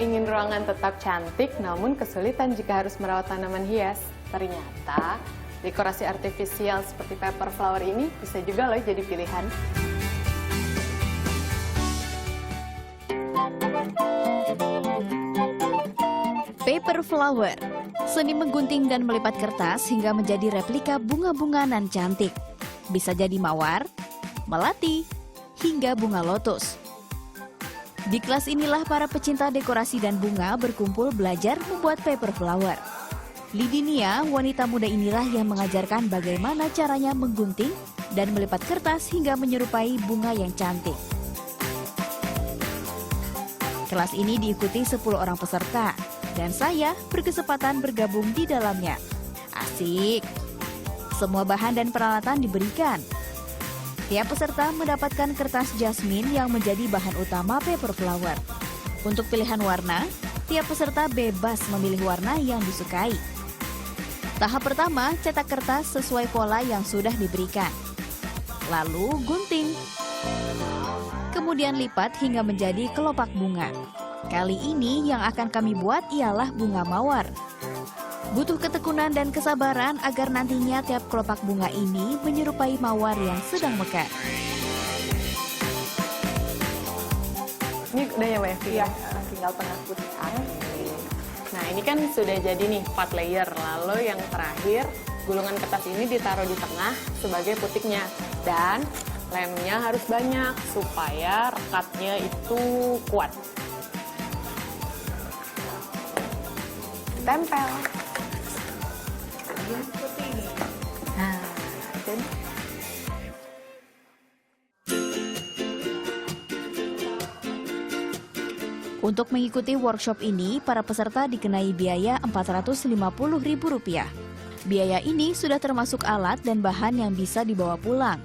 Ingin ruangan tetap cantik, namun kesulitan jika harus merawat tanaman hias? Ternyata, dekorasi artifisial seperti paper flower ini bisa juga loh jadi pilihan. Paper flower, seni menggunting dan melipat kertas hingga menjadi replika bunga-bunga nan cantik. Bisa jadi mawar, melati, hingga bunga lotus. Di kelas inilah para pecinta dekorasi dan bunga berkumpul belajar membuat paper flower. Lidinia, wanita muda inilah yang mengajarkan bagaimana caranya menggunting dan melipat kertas hingga menyerupai bunga yang cantik. Kelas ini diikuti 10 orang peserta, dan saya berkesempatan bergabung di dalamnya. Asik! Semua bahan dan peralatan diberikan. Tiap peserta mendapatkan kertas jasmine yang menjadi bahan utama paper flower. Untuk pilihan warna, tiap peserta bebas memilih warna yang disukai. Tahap pertama, cetak kertas sesuai pola yang sudah diberikan. Lalu gunting. Kemudian lipat hingga menjadi kelopak bunga. Kali ini yang akan kami buat ialah bunga mawar. Butuh ketekunan dan kesabaran agar nantinya tiap kelopak bunga ini menyerupai mawar yang sedang mekar. Ini udah ya, Mbak? Iya, tinggal tengah putihan. Nah, ini kan sudah jadi nih 4 layer. Lalu yang terakhir, gulungan kertas ini ditaruh di tengah sebagai putiknya. Dan lemnya harus banyak supaya rekatnya itu kuat. Tempel. Seperti ini. Nah, dan Untuk mengikuti workshop ini, para peserta dikenai biaya Rp450.000. Biaya ini sudah termasuk alat dan bahan yang bisa dibawa pulang.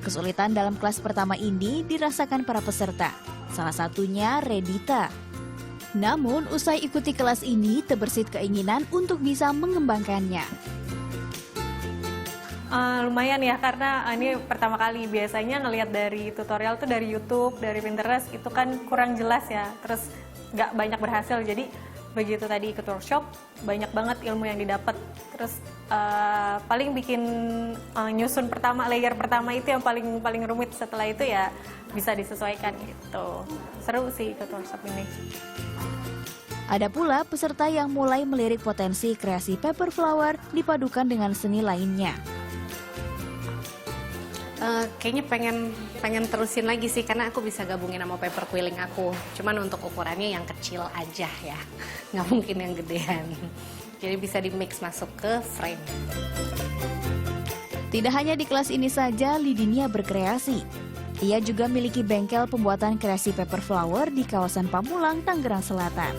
Kesulitan dalam kelas pertama ini dirasakan para peserta, salah satunya Redita. Namun, usai ikuti kelas ini, terbersit keinginan untuk bisa mengembangkannya. Lumayan ya, karena ini pertama kali. Biasanya ngelihat dari tutorial tuh dari YouTube, dari Pinterest, itu kan kurang jelas ya. Terus nggak banyak berhasil, jadi begitu tadi ikut workshop, banyak banget ilmu yang didapat. Terus paling bikin nyusun layer pertama itu yang paling rumit. Setelah itu ya bisa disesuaikan gitu. Seru sih ikut workshop ini. Ada pula peserta yang mulai melirik potensi kreasi paper flower dipadukan dengan seni lainnya. Kayaknya pengen terusin lagi sih, karena aku bisa gabungin sama paper quilling aku. Cuman untuk ukurannya yang kecil aja ya, nggak mungkin yang gedean. Jadi bisa di mix masuk ke frame. Tidak hanya di kelas ini saja Lidinia berkreasi. Ia juga memiliki bengkel pembuatan kreasi paper flower di kawasan Pamulang, Tangerang Selatan.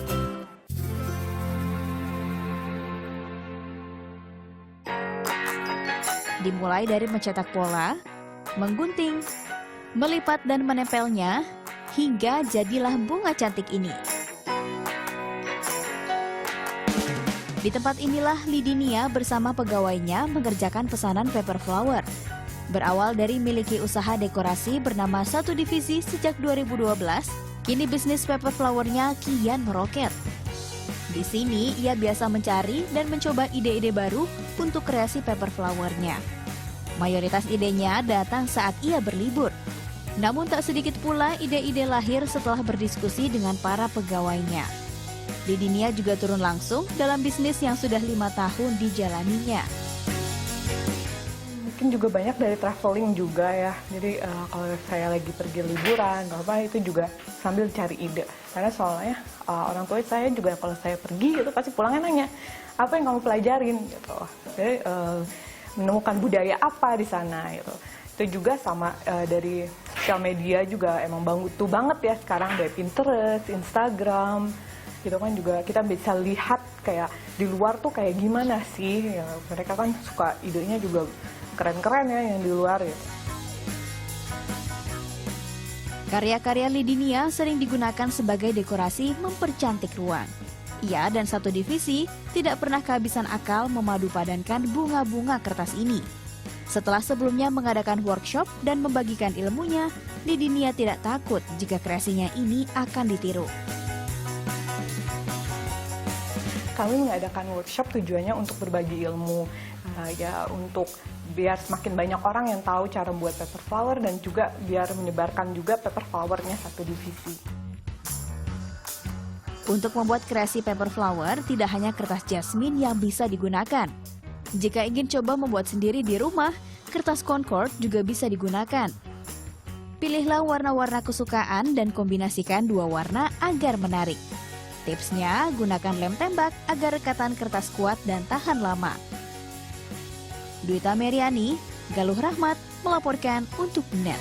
Dimulai dari mencetak pola, menggunting, melipat dan menempelnya, hingga jadilah bunga cantik ini. Di tempat inilah Lidinia bersama pegawainya mengerjakan pesanan paper flower. Berawal dari miliki usaha dekorasi bernama Satu Divisi sejak 2012, kini bisnis paper flowernya kian meroket. Di sini ia biasa mencari dan mencoba ide-ide baru untuk kreasi paper flowernya. Mayoritas idenya datang saat ia berlibur. Namun tak sedikit pula ide-ide lahir setelah berdiskusi dengan para pegawainya. Lidinia juga turun langsung dalam bisnis yang sudah 5 tahun dijalaninya. Mungkin juga banyak dari traveling juga ya. Jadi kalau saya lagi pergi liburan, itu juga sambil cari ide. Karena soalnya orang tua saya juga kalau saya pergi itu pasti pulangnya nanya, apa yang kamu pelajarin gitu. Jadi menemukan budaya apa di sana gitu. Itu juga sama dari sosial media juga emang butuh banget ya sekarang, dari Pinterest, Instagram. Gitu kan juga kita bisa lihat kayak di luar tuh kayak gimana sih. Ya, mereka kan suka idenya juga keren-keren ya yang di luar gitu. Karya-karya Lidinia sering digunakan sebagai dekorasi mempercantik ruang. Ia dan Satu Divisi tidak pernah kehabisan akal memadu padankan bunga-bunga kertas ini. Setelah sebelumnya mengadakan workshop dan membagikan ilmunya, Lidinia tidak takut jika kreasinya ini akan ditiru. kami mengadakan workshop tujuannya untuk berbagi ilmu, ya untuk biar semakin banyak orang yang tahu cara buat paper flower dan juga biar menyebarkan juga paper flowernya satu divisi. Untuk membuat kreasi paper flower, tidak hanya kertas jasmine yang bisa digunakan. Jika ingin coba membuat sendiri di rumah, kertas Concord juga bisa digunakan. Pilihlah warna-warna kesukaan dan kombinasikan dua warna agar menarik. Tipsnya, gunakan lem tembak agar rekatan kertas kuat dan tahan lama. Dwita Meriani, Galuh Rahmat melaporkan untuk NET.